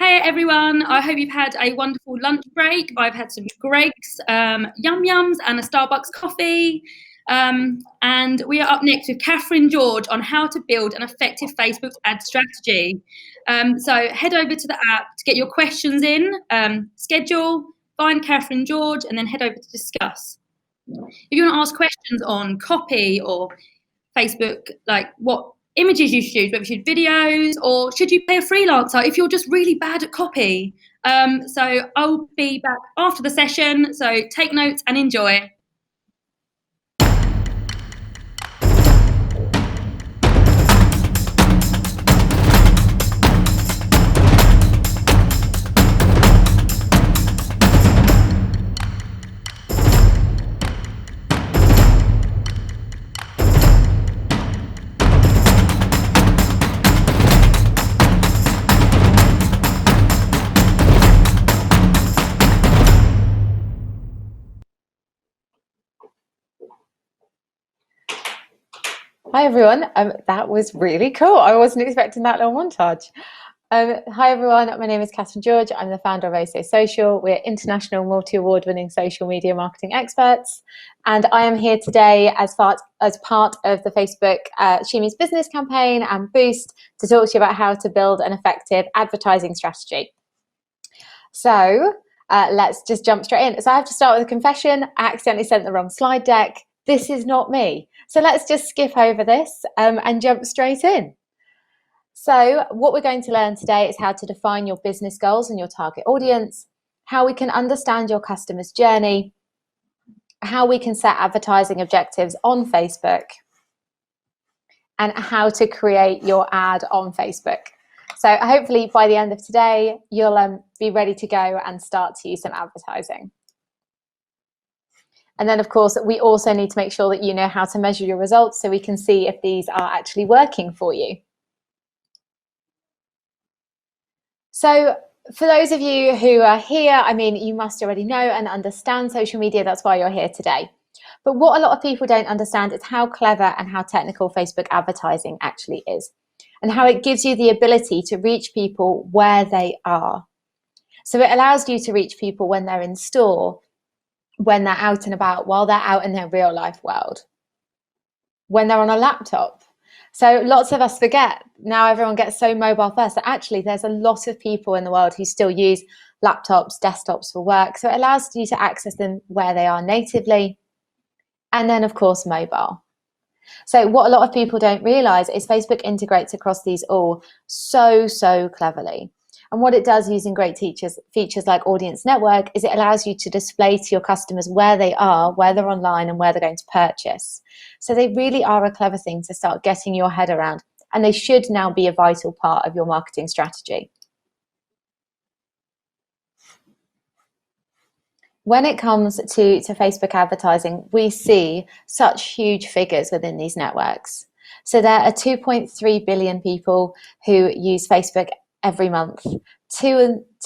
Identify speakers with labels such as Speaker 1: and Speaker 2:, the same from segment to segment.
Speaker 1: Hey everyone, I hope you've had a wonderful lunch break. I've had some Greggs Yum Yums and a Starbucks coffee. And we are up next with Catherine George on how to build an effective Facebook ad strategy. So head over to the app to get your questions in, schedule, find Catherine George, and then head over to discuss. If you want to ask questions on copy or Facebook, like what images you should use, whether you should videos or should you pay a freelancer if you're just really bad at copy. So I'll be back after the session, so take notes and enjoy.
Speaker 2: Hi everyone, that was really cool. I wasn't expecting that little montage. Hi everyone, my name is Catherine George. I'm the founder of OSO Social. We're international multi-award winning social media marketing experts. And I am here today as part of the Facebook Shimi's business campaign and Boost to talk to you about how to build an effective advertising strategy. So let's just jump straight in. So I have to start with a confession. I accidentally sent the wrong slide deck. This is not me. So let's just skip over this and jump straight in. So what we're going to learn today is how to define your business goals and your target audience, how we can understand your customer's journey, how we can set advertising objectives on Facebook, and how to create your ad on Facebook. So hopefully by the end of today, you'll be ready to go and start to use some advertising. And then, of course, we also need to make sure that you know how to measure your results so we can see if these are actually working for you. So for those of you who are here, I mean, you must already know and understand social media. That's why you're here today. But what a lot of people don't understand is how clever and how technical Facebook advertising actually is, and how it gives you the ability to reach people where they are. So it allows you to reach people when they're in store, when they're out and about, while they're out in their real life world, when they're on a laptop. So lots of us forget, now everyone gets so mobile first, that actually there's a lot of people in the world who still use laptops, desktops for work. So it allows you to access them where they are natively. And then of course, mobile. So what a lot of people don't realize is Facebook integrates across these all so cleverly. And what it does using great features like Audience Network is it allows you to display to your customers where they are, where they're online and where they're going to purchase. So they really are a clever thing to start getting your head around, and they should now be a vital part of your marketing strategy. When it comes to Facebook advertising, we see such huge figures within these networks. So there are 2.3 billion people who use Facebook every month. Two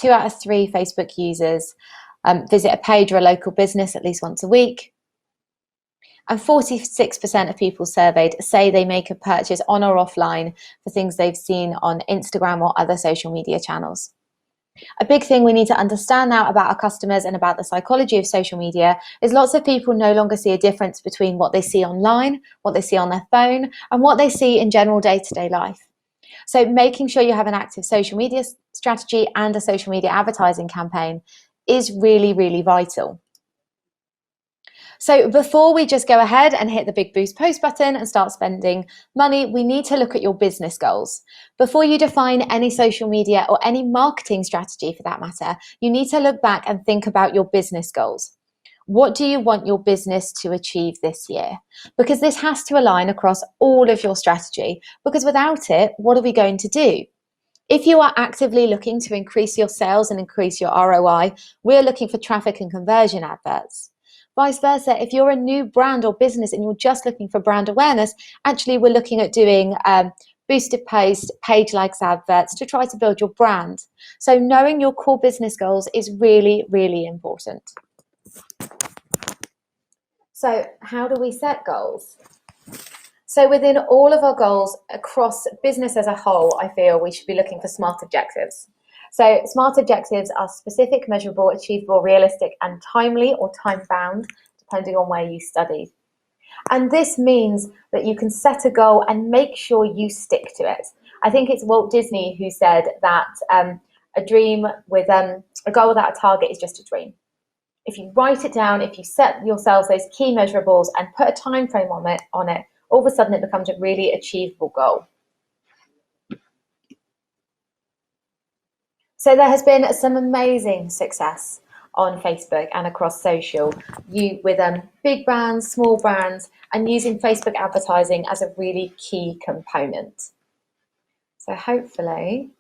Speaker 2: out of 3 Facebook users visit a page or a local business at least once a week. And 46% of people surveyed say they make a purchase on or offline for things they've seen on Instagram or other social media channels. A big thing we need to understand now about our customers and about the psychology of social media is lots of people no longer see a difference between what they see online, what they see on their phone, and what they see in general day-to-day life. So making sure you have an active social media strategy and a social media advertising campaign is really vital. So before we just go ahead and hit the big Boost post button and start spending money, we need to look at your business goals. Before you define any social media or any marketing strategy for that matter, you need to look back and think about your business goals. What do you want your business to achieve this year? Because this has to align across all of your strategy, because without it, what are we going to do? If you are actively looking to increase your sales and increase your ROI, we're looking for traffic and conversion adverts. Vice versa, if you're a new brand or business and you're just looking for brand awareness, actually we're looking at doing boosted post, page likes adverts to try to build your brand. So knowing your core business goals is really important. So how do we set goals? So within all of our goals across business as a whole, I feel we should be looking for SMART objectives. So SMART objectives are specific, measurable, achievable, realistic, and timely or time-bound, depending on where you studied. And this means that you can set a goal and make sure you stick to it. I think it's Walt Disney who said that a dream with a goal without a target is just a dream. If you write it down, if you set yourselves those key measurables and put a time frame on it, all of a sudden it becomes a really achievable goal. So there has been some amazing success on Facebook and across social, with big brands, small brands, and using Facebook advertising as a really key component. So hopefully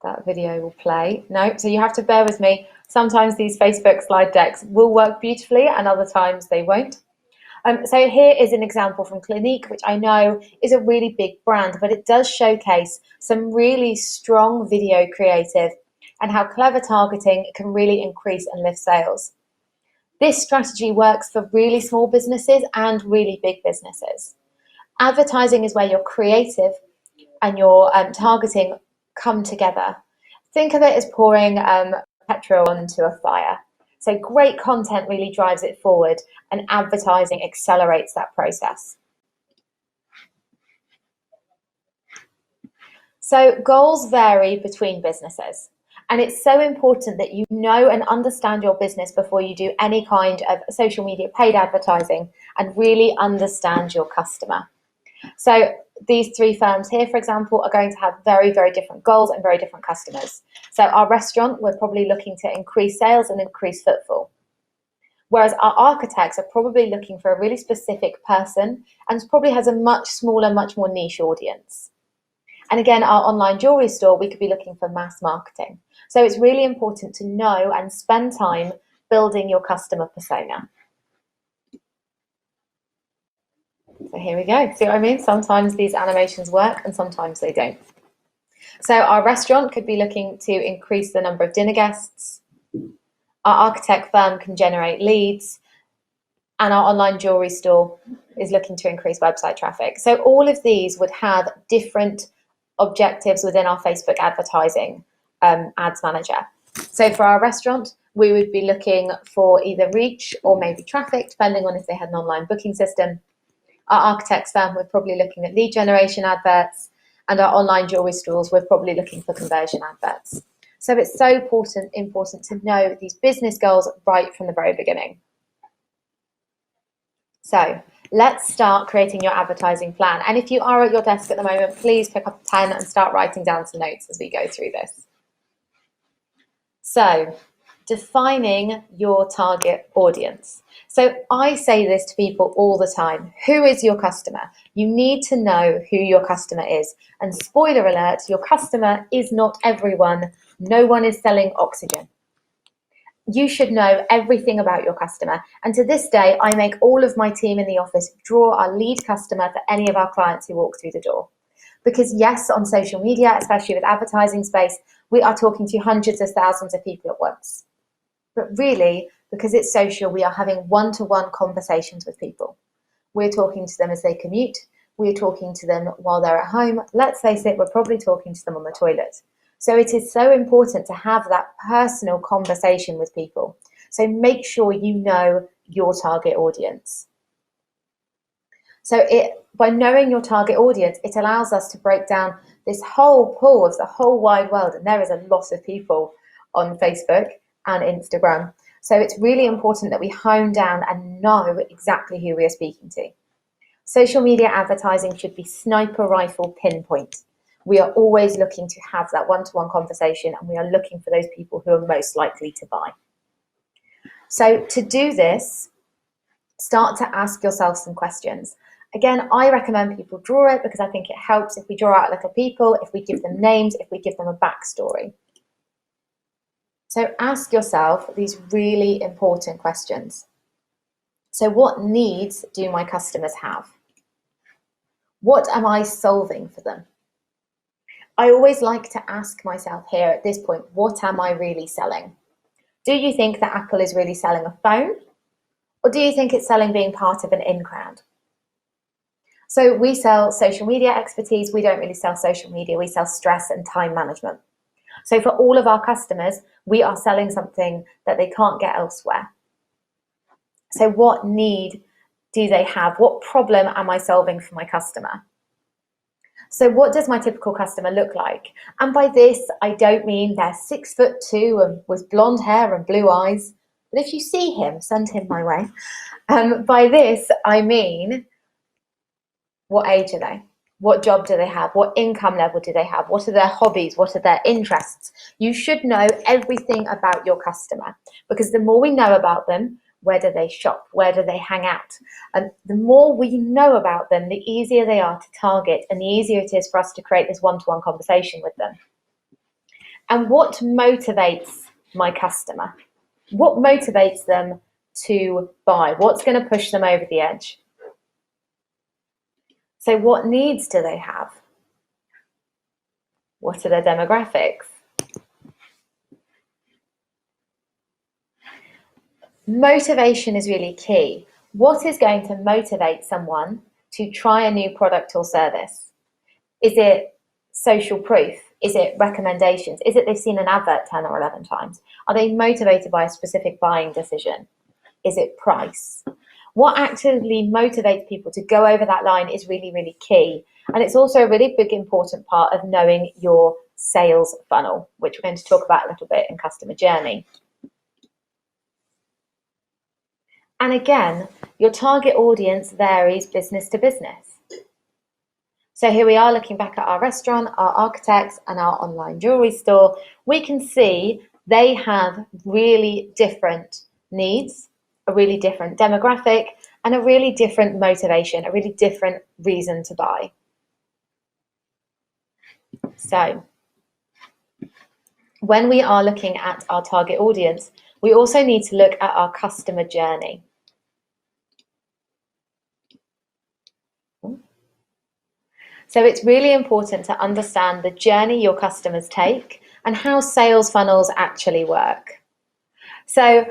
Speaker 2: that video will play. No, so you have to bear with me. Sometimes these Facebook slide decks will work beautifully and other times they won't. So here is an example from Clinique, which I know is a really big brand, but it does showcase some really strong video creative and how clever targeting can really increase and lift sales. This strategy works for really small businesses and really big businesses. Advertising is where your creative and your targeting come together. Think of it as pouring petrol onto a fire. So great content really drives it forward, and advertising accelerates that process. So goals vary between businesses, and it's so important that you know and understand your business before you do any kind of social media paid advertising and really understand your customer. So these three firms here, for example, are going to have very, very different goals and very different customers. So our restaurant, we're probably looking to increase sales and increase footfall. Whereas our architects are probably looking for a really specific person and probably has a much smaller, much more niche audience. And again, our online jewelry store, we could be looking for mass marketing. So it's really important to know and spend time building your customer persona. So here we go. See what I mean? Sometimes these animations work and sometimes they don't. So our restaurant could be looking to increase the number of dinner guests. Our architect firm can generate leads. And our online jewelry store is looking to increase website traffic. So all of these would have different objectives within our Facebook advertising ads manager. So for our restaurant, we would be looking for either reach or maybe traffic, depending on if they had an online booking system. Our architects firm, we're probably looking at lead generation adverts, and our online jewelry stores, we're probably looking for conversion adverts. So it's so important to know these business goals right from the very beginning. So let's start creating your advertising plan. And if you are at your desk at the moment, please pick up a pen and start writing down some notes as we go through this. So defining your target audience. So I say this to people all the time. Who is your customer? You need to know who your customer is. And spoiler alert, your customer is not everyone. No one is selling oxygen. You should know everything about your customer. And to this day, I make all of my team in the office draw our lead customer for any of our clients who walk through the door. Because yes, on social media, especially with advertising space, we are talking to hundreds of thousands of people at once. But really, because it's social, we are having one-to-one conversations with people. We're talking to them as they commute. We're talking to them while they're at home. Let's face it, we're probably talking to them on the toilet. So it is so important to have that personal conversation with people. So make sure you know your target audience. So by knowing your target audience, it allows us to break down this whole pool of the whole wide world. And there is a lot of people on Facebook and Instagram. So it's really important that we hone down and know exactly who we are speaking to. Social media advertising should be sniper rifle pinpoint. We are always looking to have that one-to-one conversation, and we are looking for those people who are most likely to buy. So to do this, start to ask yourself some questions. Again, I recommend people draw it because I think it helps if we draw out little people, if we give them names, if we give them a backstory. So ask yourself these really important questions. So what needs do my customers have? What am I solving for them? I always like to ask myself here at this point, what am I really selling? Do you think that Apple is really selling a phone? Or do you think it's selling being part of an in-crowd? So we sell social media expertise. We don't really sell social media. We sell stress and time management. So for all of our customers, we are selling something that they can't get elsewhere. So what need do they have? What problem am I solving for my customer? So what does my typical customer look like? And by this, I don't mean they're 6'2" and with blonde hair and blue eyes. But if you see him, send him my way. By this, I mean, what age are they? What job do they have? What income level do they have? What are their hobbies? What are their interests? You should know everything about your customer, because the more we know about them, where do they shop? Where do they hang out? And the more we know about them, the easier they are to target and the easier it is for us to create this one-to-one conversation with them. And what motivates my customer? What motivates them to buy? What's going to push them over the edge? So what needs do they have? What are their demographics? Motivation is really key. What is going to motivate someone to try a new product or service? Is it social proof? Is it recommendations? Is it they've seen an advert 10 or 11 times? Are they motivated by a specific buying decision? Is it price? What actively motivates people to go over that line is really, really key. And it's also a really big, important part of knowing your sales funnel, which we're going to talk about a little bit in customer journey. And again, your target audience varies business to business. So here we are looking back at our restaurant, our architects, and our online jewelry store. We can see they have really different needs, a really different demographic, and a really different motivation, a really different reason to buy. So when we are looking at our target audience, we also need to look at our customer journey. So it's really important to understand the journey your customers take and how sales funnels actually work. So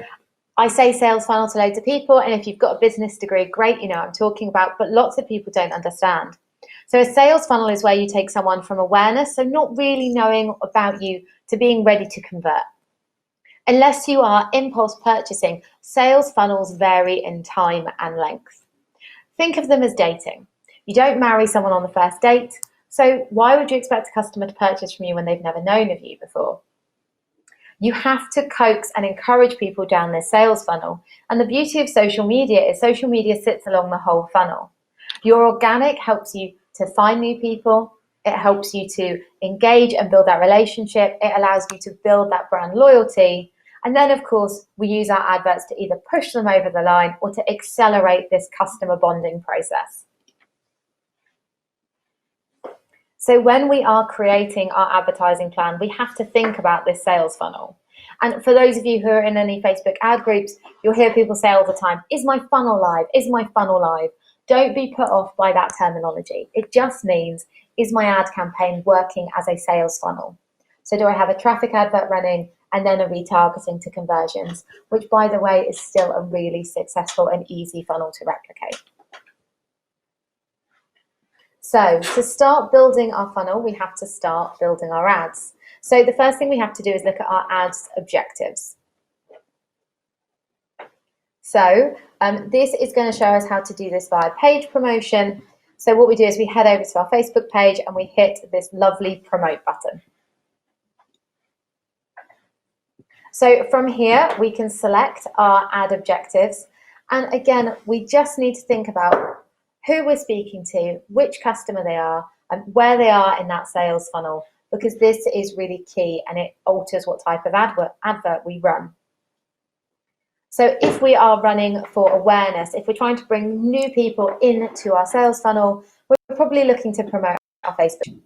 Speaker 2: I say sales funnel to loads of people, and if you've got a business degree, great, you know what I'm talking about, but lots of people don't understand. So a sales funnel is where you take someone from awareness, so not really knowing about you, to being ready to convert. Unless you are impulse purchasing, sales funnels vary in time and length. Think of them as dating. You don't marry someone on the first date, so why would you expect a customer to purchase from you when they've never known of you before? You have to coax and encourage people down this sales funnel. And the beauty of social media is social media sits along the whole funnel. Your organic helps you to find new people. It helps you to engage and build that relationship. It allows you to build that brand loyalty. And then, of course, we use our adverts to either push them over the line or to accelerate this customer bonding process. So when we are creating our advertising plan, we have to think about this sales funnel. And for those of you who are in any Facebook ad groups, you'll hear people say all the time, is my funnel live? Is my funnel live? Don't be put off by that terminology. It just means, is my ad campaign working as a sales funnel? So do I have a traffic advert running and then a retargeting to conversions, which, by the way, is still a really successful and easy funnel to replicate. So to start building our funnel, we have to start building our ads. So the first thing we have to do is look at our ads objectives. So this is going to show us how to do this via page promotion. So what we do is we head over to our Facebook page and we hit this lovely promote button. So from here, we can select our ad objectives. And again, we just need to think about who we're speaking to, which customer they are, and where they are in that sales funnel, because this is really key and it alters what type of advert we run. So if we are running for awareness, if we're trying to bring new people into our sales funnel, we're probably looking to promote our Facebook.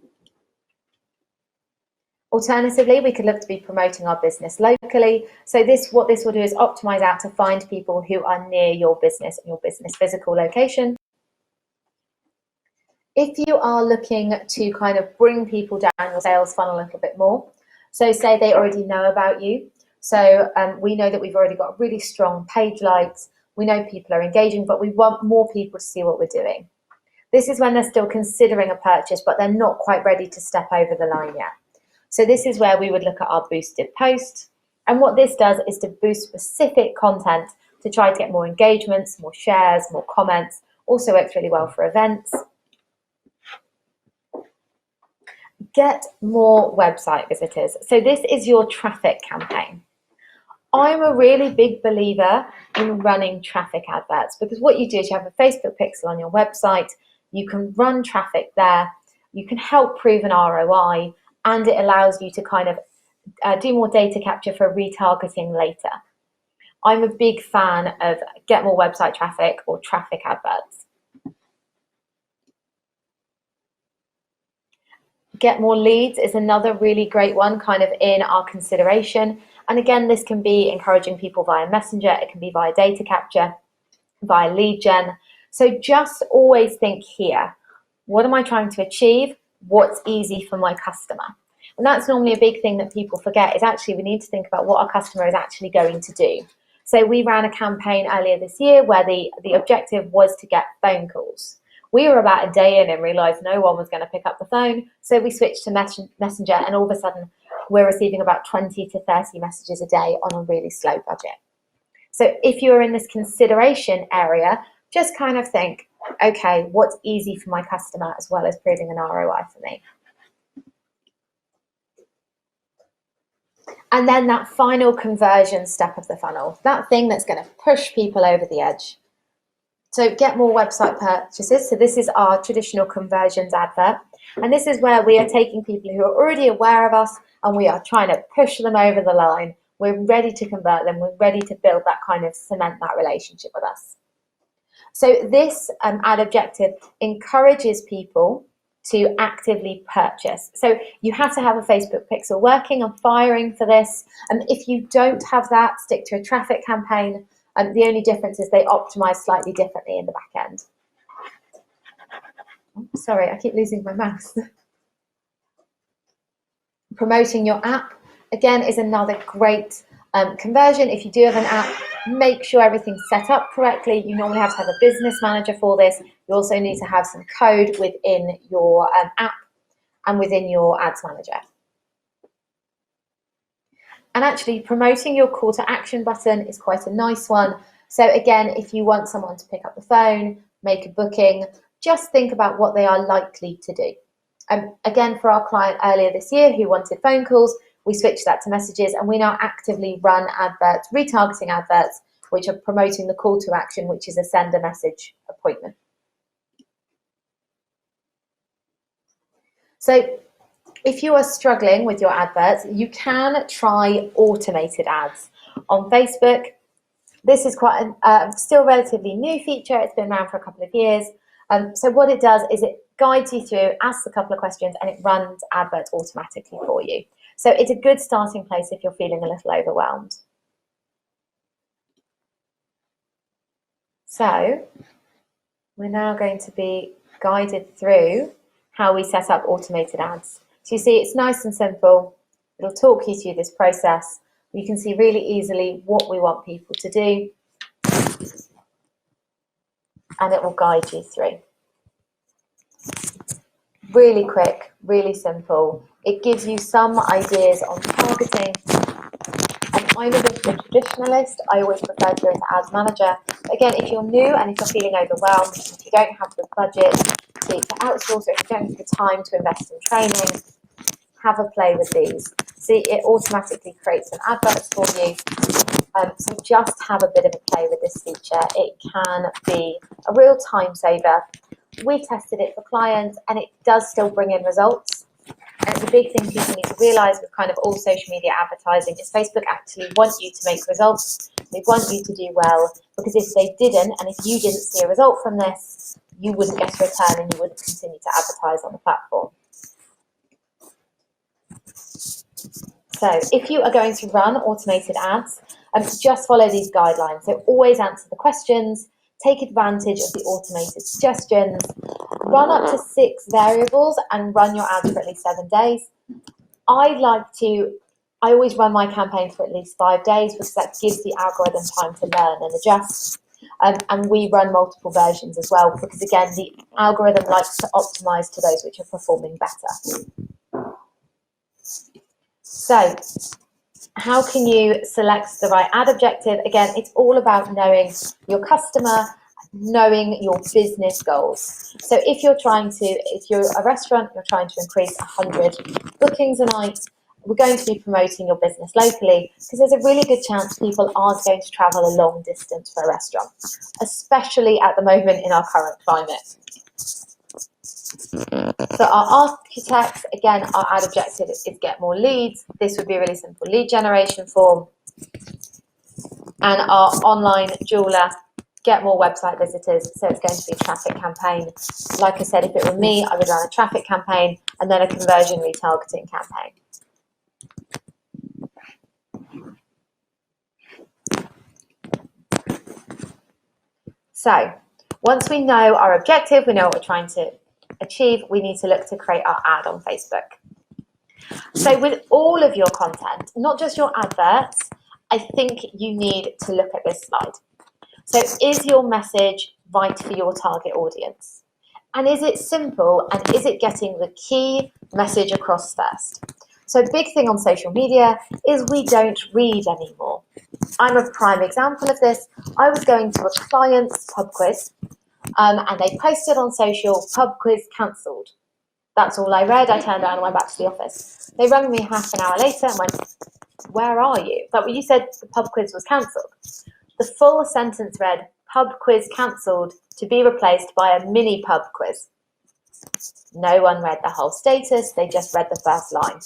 Speaker 2: Alternatively, we could look to be promoting our business locally. So what this will do is optimize out to find people who are near your business and your business physical location. If you are looking to kind of bring people down your sales funnel a little bit more, so say they already know about you. So we know that we've already got really strong page likes. We know people are engaging, but we want more people to see what we're doing. This is when they're still considering a purchase, but they're not quite ready to step over the line yet. So this is where we would look at our boosted post. And what this does is to boost specific content to try to get more engagements, more shares, more comments. Also works really well for events. Get more website visitors. So this is your traffic campaign. I'm a really big believer in running traffic adverts, because what you do is you have a Facebook pixel on your website, you can run traffic there, you can help prove an ROI, and it allows you to kind of do more data capture for retargeting later. I'm a big fan of get more website traffic or traffic adverts. Get more leads is another really great one, kind of in our consideration. And again, this can be encouraging people via Messenger, it can be via data capture, via lead gen. So just always think here, what am I trying to achieve? What's easy for my customer? And that's normally a big thing that people forget, is actually we need to think about what our customer is actually going to do. So we ran a campaign earlier this year where the objective was to get phone calls. We were about a day in and realized no one was going to pick up the phone. So we switched to Messenger, and all of a sudden we're receiving about 20 to 30 messages a day on a really slow budget. So if you're in this consideration area, just kind of think, okay, what's easy for my customer as well as proving an ROI for me? And then that final conversion step of the funnel, that thing that's going to push people over the edge. So get more website purchases. So this is our traditional conversions advert. And this is where we are taking people who are already aware of us and we are trying to push them over the line. We're ready to convert them. We're ready to build that kind of cement that relationship with us. So this ad objective encourages people to actively purchase. So you have to have a Facebook pixel working and firing for this. And if you don't have that, stick to a traffic campaign. The only difference is they optimize slightly differently in the back end. Oh, sorry, I keep losing my mouse. Promoting your app, again, is another great conversion. If you do have an app, make sure everything's set up correctly. You normally have to have a business manager for this. You also need to have some code within your app and within your ads manager. And actually promoting your call to action button is quite a nice one. So again, if you want someone to pick up the phone, make a booking, just think about what they are likely to do. Again, for our client earlier this year who wanted phone calls, we switched that to messages, and we now actively run adverts, retargeting adverts, which are promoting the call to action, which is a send a message appointment. So if you are struggling with your adverts, you can try automated ads on Facebook. This is quite a still relatively new feature. It's been around for a couple of years. So what it does is it guides you through, asks a couple of questions, and it runs adverts automatically for you. So it's a good starting place if you're feeling a little overwhelmed. So we're now going to be guided through how we set up automated ads. So you see, it's nice and simple. It'll talk you through this process. You can see really easily what we want people to do, and it will guide you through. Really quick, really simple. It gives you some ideas on targeting. And I'm a bit of a traditionalist. I always prefer to go into Ads Manager. Again, if you're new and if you're feeling overwhelmed, if you don't have the budget to outsource, or if you don't have the time to invest in training, have a play with these. See, it automatically creates some adverts for you. So just have a bit of a play with this feature. It can be a real time saver. We tested it for clients and it does still bring in results. And it's a big thing people need to realise with kind of all social media advertising is Facebook actually want you to make results. They want you to do well, because if they didn't, and if you didn't see a result from this, you wouldn't get a return and you wouldn't continue to advertise on the platform. So if you are going to run automated ads, just follow these guidelines. So always answer the questions, take advantage of the automated suggestions, run up to 6 variables and run your ads for at least 7 days. I always run my campaign for at least 5 days because that gives the algorithm time to learn and adjust. And we run multiple versions as well because, again, the algorithm likes to optimize to those which are performing better. So how can you select the right ad objective? Again, it's all about knowing your customer, knowing your business goals. So if you're a restaurant, you're trying to increase 100 bookings a night, we're going to be promoting your business locally because there's a really good chance people aren't going to travel a long distance for a restaurant, especially at the moment in our current climate. So our architects, again, our ad objective is get more leads. This would be a really simple lead generation form. And our online jeweler, get more website visitors. So it's going to be a traffic campaign. Like I said, if it were me, I would run a traffic campaign and then a conversion retargeting campaign. So once we know our objective, we know what we're trying to achieve, we need to look to create our ad on Facebook. So with all of your content, not just your adverts, I think you need to look at this slide. So is your message right for your target audience? And is it simple, and is it getting the key message across first? So a big thing on social media is we don't read anymore. I'm a prime example of this. I was going to a client's pub quiz and they posted on social, pub quiz cancelled. That's all I read. I turned around and went back to the office. They rang me half an hour later and went, where are you? But you said the pub quiz was cancelled. The full sentence read, pub quiz cancelled to be replaced by a mini pub quiz. No one read the whole status, they just read the first line.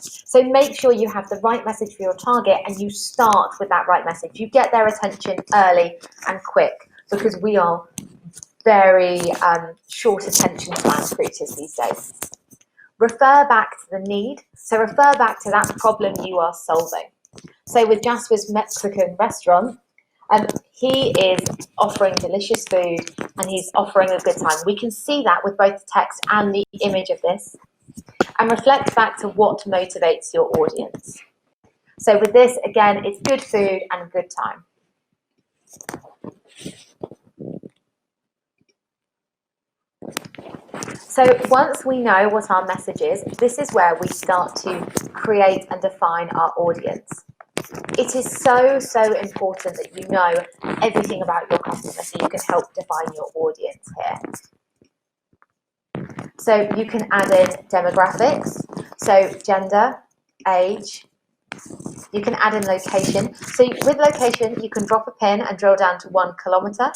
Speaker 2: So make sure you have the right message for your target and you start with that right message. You get their attention early and quick because we are very short attention span creatures these days. Refer back to the need. So refer back to that problem you are solving. So with Jasper's Mexican restaurant, he is offering delicious food and he's offering a good time. We can see that with both the text and the image of this, and reflect back to what motivates your audience. So with this, again, it's good food and good time. So once we know what our message is, this is where we start to create and define our audience. It is so, so important that you know everything about your customer so you can help define your audience here. So you can add in demographics, so gender, age. You can add in location. So with location, you can drop a pin and drill down to 1 kilometre.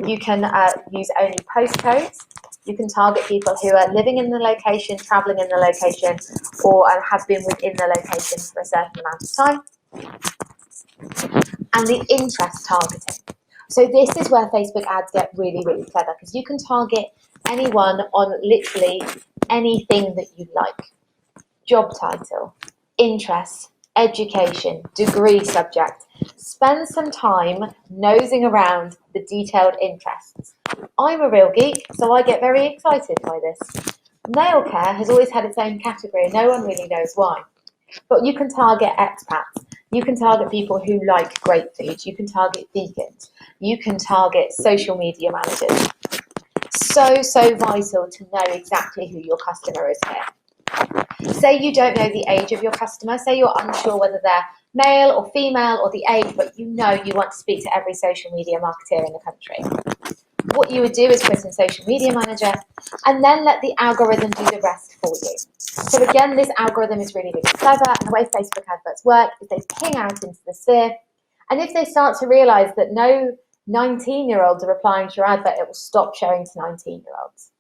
Speaker 2: You can use only postcodes. You can target people who are living in the location, travelling in the location, or have been within the location for a certain amount of time. And the interest targeting. So this is where Facebook ads get really, really clever because you can target anyone on literally anything that you like. Job title, interest, education, degree subject. Spend some time nosing around the detailed interests. I'm a real geek, so I get very excited by this. Nail care has always had its own category and no one really knows why. But you can target expats. You can target people who like great food. You can target vegans. You can target social media managers. So, so vital to know exactly who your customer is here. Say you don't know the age of your customer. Say you're unsure whether they're male or female or the age, but you know you want to speak to every social media marketer in the country. What you would do is put in Social Media Manager and then let the algorithm do the rest for you. So again, this algorithm is really, really clever, and the way Facebook adverts work is they ping out into the sphere, and if they start to realise that no 19-year-olds are replying to your advert, it will stop showing to 19-year-olds.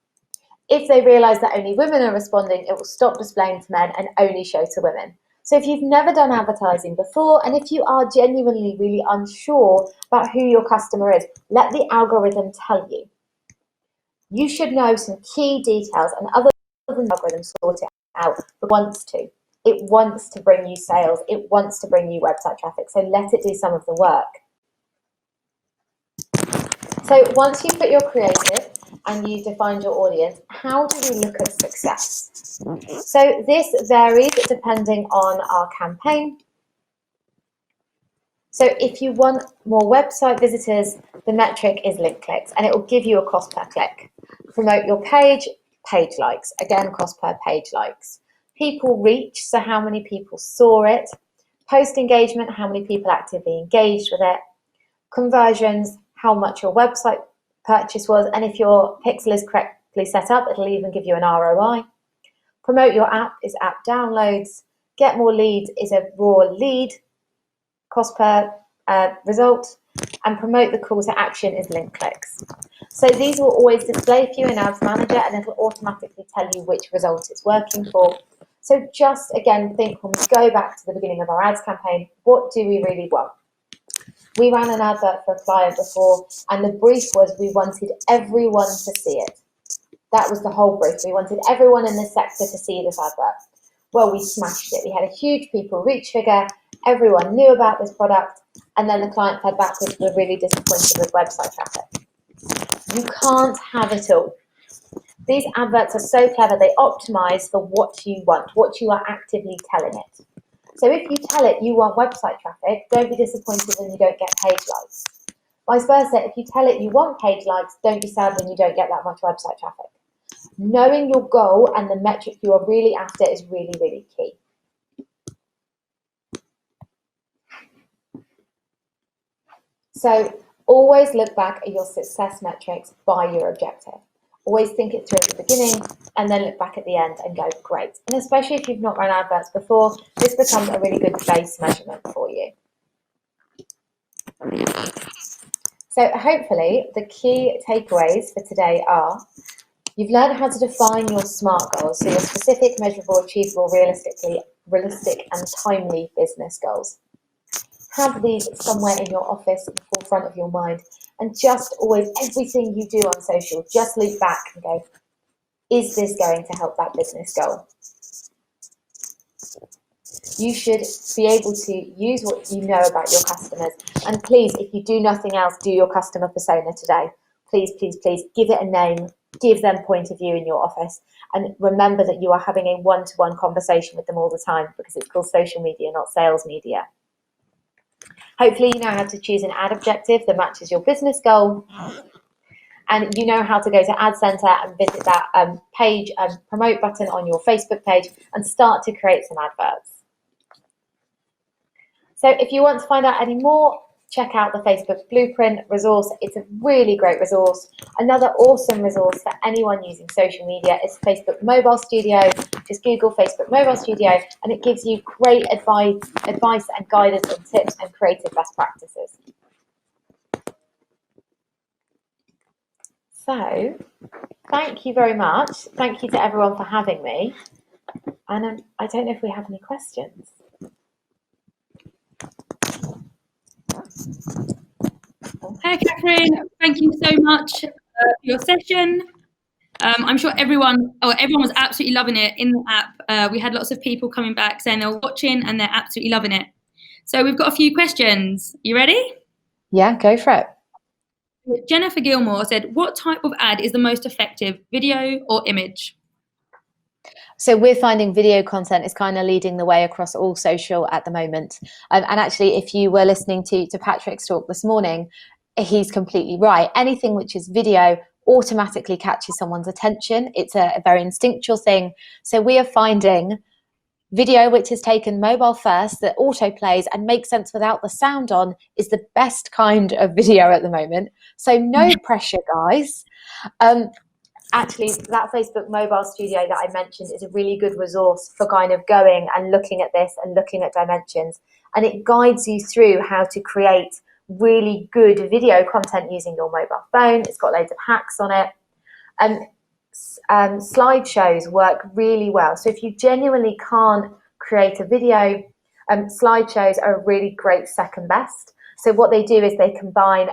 Speaker 2: If they realise that only women are responding, it will stop displaying to men and only show to women. So if you've never done advertising before, and if you are genuinely really unsure about who your customer is, let the algorithm tell you. You should know some key details, and other than the algorithm sort it out, it wants to. It wants to bring you sales. It wants to bring you website traffic. So let it do some of the work. So once you've put your creative and you've defined your audience, how do we look at success? So this varies depending on our campaign. So if you want more website visitors, the metric is link clicks, and it will give you a cost per click. Promote your page, page likes. Again, cost per page likes. people reach, so how many people saw it, post engagement, how many people actively engaged with it, conversions, how much your website purchase was, and if your pixel is correctly set up, it'll even give you an ROI. Promote your app is app downloads. Get more leads is a raw lead, cost per result, and promote the call to action is link clicks. So these will always display for you in Ads Manager, and it'll automatically tell you which result it's working for. So just again, think when we go back to the beginning of our ads campaign, what do we really want? We ran an advert for a client before, and the brief was we wanted everyone to see it. That was the whole brief. We wanted everyone in this sector to see this advert. Well, we smashed it. We had a huge people reach figure. Everyone knew about this product, and then the client fed back with we're really disappointed with website traffic. You can't have it all. These adverts are so clever. They optimize for what you want, what you are actively telling it. So if you tell it you want website traffic, don't be disappointed when you don't get page likes. Vice versa, if you tell it you want page likes, don't be sad when you don't get that much website traffic. Knowing your goal and the metric you are really after is really, really key. So always look back at your success metrics by your objective. Always think it through at the beginning and then look back at the end and go, great. And especially if you've not run adverts before, this becomes a really good base measurement for you. So hopefully the key takeaways for today are you've learned how to define your SMART goals, so your specific, measurable, achievable, realistic and timely business goals. Have these somewhere in your office, in the forefront of your mind, and just always, everything you do on social, just look back and go, is this going to help that business goal? You should be able to use what you know about your customers. And please, if you do nothing else, do your customer persona today. Please, please, please give it a name, give them point of view in your office. And remember that you are having a one-to-one conversation with them all the time because it's called social media, not sales media. Hopefully you know how to choose an ad objective that matches your business goal. And you know how to go to Ad Center and visit that page and promote button on your Facebook page and start to create some adverts. So if you want to find out any more, check out the Facebook Blueprint resource. It's a really great resource. Another awesome resource for anyone using social media is Facebook Mobile Studio. Just Google Facebook Mobile Studio and it gives you great advice and guidance and tips and creative best practices. So thank you very much. Thank you to everyone for having me. And I don't know if we have any questions.
Speaker 1: Hi, Catherine. Thank you so much for your session. I'm sure everyone was absolutely loving it in the app. We had lots of people coming back saying they were watching and they're absolutely loving it. So we've got a few questions. You ready?
Speaker 2: Yeah, go for it.
Speaker 1: Jennifer Gilmore said, what type of ad is the most effective, video or image?
Speaker 2: So we're finding video content is kind of leading the way across all social at the moment. And actually, if you were listening to Patrick's talk this morning, he's completely right. Anything which is video automatically catches someone's attention. It's a very instinctual thing. So we are finding video which is taken mobile first, that auto plays and makes sense without the sound on, is the best kind of video at the moment. So no pressure, guys. Actually, that Facebook Mobile Studio that I mentioned is a really good resource for kind of going and looking at this and looking at dimensions. And it guides you through how to create really good video content using your mobile phone. It's got loads of hacks on it. Slideshows work really well. So if you genuinely can't create a video, slideshows are a really great second best. So what they do is they combine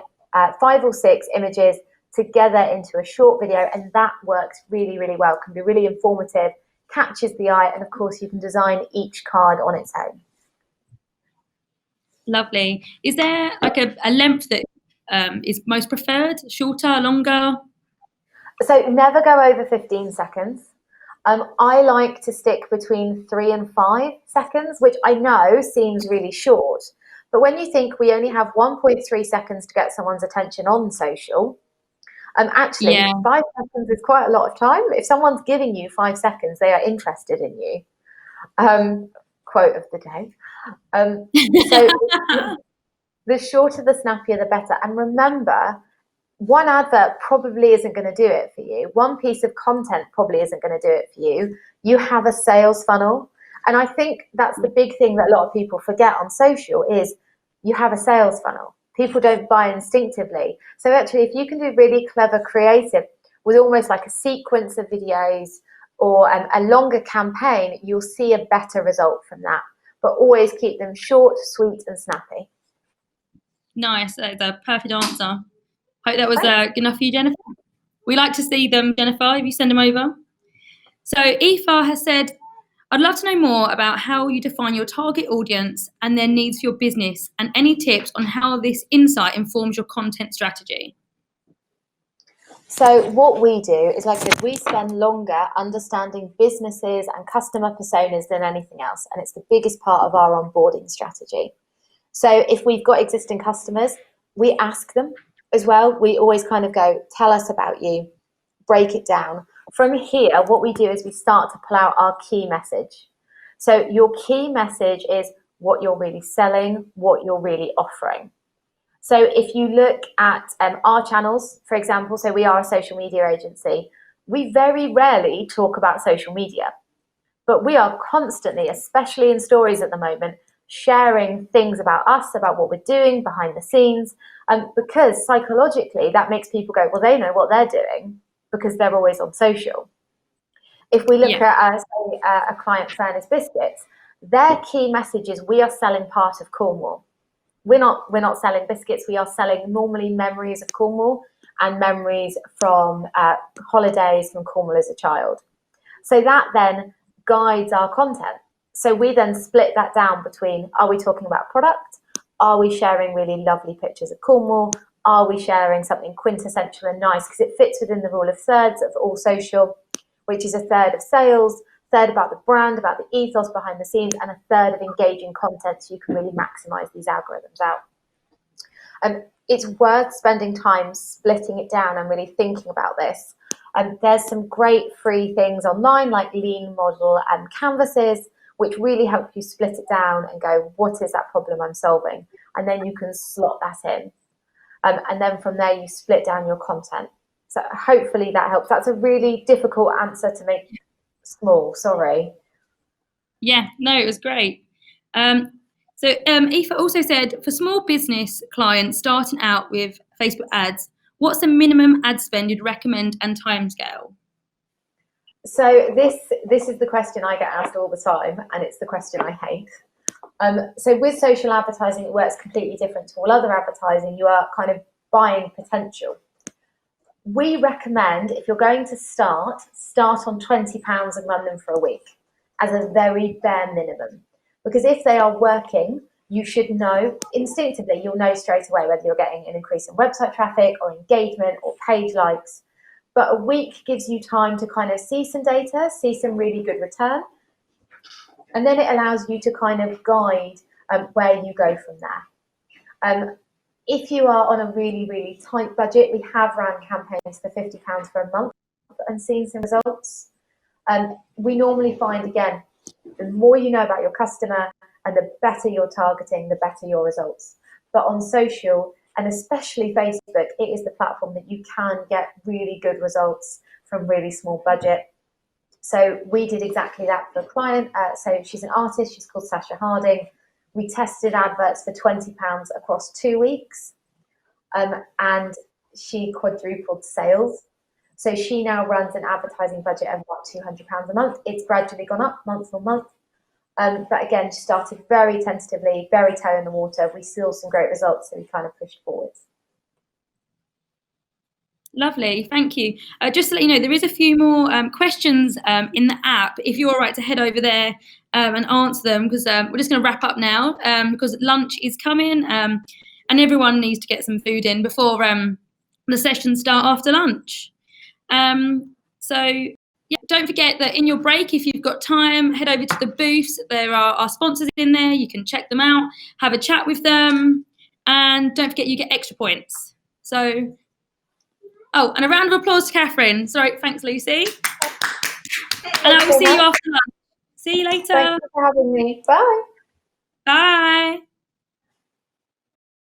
Speaker 2: 5 or 6 images together into a short video, and that works really, really well. It can be really informative, catches the eye, and of course you can design each card on its own.
Speaker 1: Lovely. Is there like a length that is most preferred? Shorter, longer?
Speaker 2: So never go over 15 seconds. I like to stick between 3 and 5 seconds, which I know seems really short. But when you think we only have 1.3 seconds to get someone's attention on social, actually, yeah. 5 seconds is quite a lot of time. If someone's giving you 5 seconds, they are interested in you. Quote of the day. So the shorter, the snappier, the better. And remember, one advert probably isn't going to do it for you. One piece of content probably isn't going to do it for you. You have a sales funnel. And I think that's the big thing that a lot of people forget on social is you have a sales funnel. People don't buy instinctively. So actually, if you can do really clever creative with almost like a sequence of videos or a longer campaign, you'll see a better result from that. But always keep them short, sweet, and snappy.
Speaker 1: Nice. That's a perfect answer. Hope that was good enough for you, Jennifer. We like to see them, Jennifer, if you send them over. So Aoife has said, I'd love to know more about how you define your target audience and their needs for your business, and any tips on how this insight informs your content strategy.
Speaker 2: So what we do is, like I said, we spend longer understanding businesses and customer personas than anything else. And it's the biggest part of our onboarding strategy. So if we've got existing customers, we ask them as well. We always kind of go, tell us about you, break it down. From here, what we do is we start to pull out our key message. So your key message is what you're really selling, what you're really offering. So if you look at our channels, for example, so we are a social media agency, we very rarely talk about social media, but we are constantly, especially in stories at the moment, sharing things about us, about what we're doing behind the scenes, because psychologically that makes people go, well, they know what they're doing because they're always on social. If we look at a client, Furnace Biscuits, their key message is we are selling part of Cornwall. We're not selling biscuits. We are selling normally memories of Cornwall and memories from holidays from Cornwall as a child. So that then guides our content. So we then split that down between, are we talking about product? Are we sharing really lovely pictures of Cornwall? Are we sharing something quintessential and nice? Because it fits within the rule of thirds of all social, which is a third of sales, third about the brand, about the ethos behind the scenes, and a third of engaging content so you can really maximize these algorithms out. It's worth spending time splitting it down and really thinking about this. There's some great free things online like Lean Model and Canvases, which really help you split it down and go, what is that problem I'm solving? And then you can slot that in. And then from there, you split down your content. So hopefully that helps. That's a really difficult answer to make small, sorry.
Speaker 1: Yeah, no, it was great. So Aoife also said, for small business clients starting out with Facebook ads, what's the minimum ad spend you'd recommend and timescale?
Speaker 2: So this is the question I get asked all the time, and it's the question I hate. So with social advertising, it works completely different to all other advertising. You are kind of buying potential. We recommend, if you're going to start on £20 and run them for a week as a very bare minimum. Because if they are working, you should know instinctively, you'll know straight away whether you're getting an increase in website traffic or engagement or page likes. But a week gives you time to kind of see some data, see some really good return. And then it allows you to kind of guide where you go from there. If you are on a really, really tight budget, we have run campaigns for £50 for a month and seen some results. We normally find, again, the more you know about your customer and the better you're targeting, the better your results. But on social, and especially Facebook, it is the platform that you can get really good results from really small budget. So we did exactly that for a client. So she's an artist, she's called Sasha Harding. We tested adverts for £20 across 2 weeks, and she quadrupled sales. So she now runs an advertising budget of about £200 a month. It's gradually gone up month on month. But again, she started very tentatively, very toe in the water. We saw some great results, so we kind of pushed forwards.
Speaker 1: Lovely, thank you. Just to let you know, there is a few more questions in the app. If you're all right to head over there and answer them, because we're just going to wrap up now because lunch is coming and everyone needs to get some food in before the sessions start after lunch. So yeah, don't forget that in your break, if you've got time, head over to the booths. There are our sponsors in there. You can check them out, have a chat with them, and don't forget you get extra points. So. Oh, and a round of applause to Catherine. Sorry, thanks, Lucy. And I will see you after lunch. See you later.
Speaker 2: Thank you for having me. Bye.
Speaker 1: Bye.